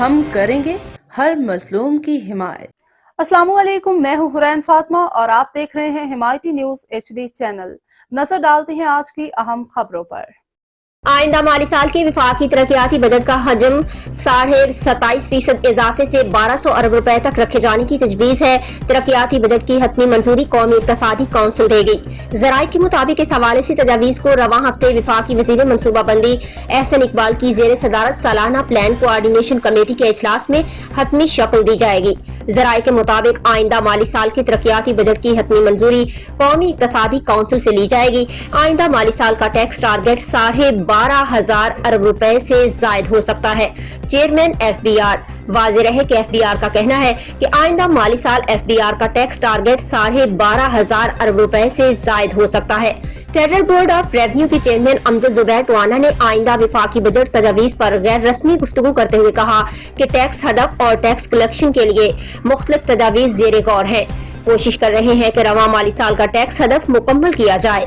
ہم کریں گے ہر مظلوم کی حمایت۔ السلام علیکم، میں ہوں حرین فاطمہ اور آپ دیکھ رہے ہیں حمایتی نیوز HD چینل۔ نظر ڈالتے ہیں آج کی اہم خبروں پر۔ آئندہ مالی سال کے وفاقی ترقیاتی بجٹ کا حجم 27.5% اضافے سے 1200 ارب روپے تک رکھے جانے کی تجویز ہے۔ ترقیاتی بجٹ کی حتمی منظوری قومی اقتصادی کونسل دے گی۔ ذرائع کے مطابق اس حوالے سے تجاویز کو رواں ہفتے وفاقی وزیر منصوبہ بندی احسن اقبال کی زیر صدارت سالانہ پلان کوآرڈینیشن کمیٹی کے اجلاس میں حتمی شکل دی جائے گی۔ ذرائع کے مطابق آئندہ مالی سال کے ترقیاتی بجٹ کی حتمی منظوری قومی اقتصادی کونسل سے لی جائے گی۔ آئندہ مالی سال کا ٹیکس ٹارگٹ 12,500 ارب روپے سے زائد ہو سکتا ہے۔ چیئرمین FBR واضح رہے کہ FBR کا کہنا ہے کہ آئندہ مالی سال FBR کا ٹیکس ٹارگٹ 12,500 ارب روپے سے زائد ہو سکتا ہے۔ فیڈرل بورڈ آف ریونیو کے چیئرمین امجد زبیر ٹوانا نے آئندہ وفاقی بجٹ تجاویز پر غیر رسمی گفتگو کرتے ہوئے کہا کہ ٹیکس ہدف اور ٹیکس کلیکشن کے لیے مختلف تجاویز زیر غور ہیں۔ کوشش کر رہے ہیں کہ رواں مالی سال کا ٹیکس ہدف مکمل کیا جائے۔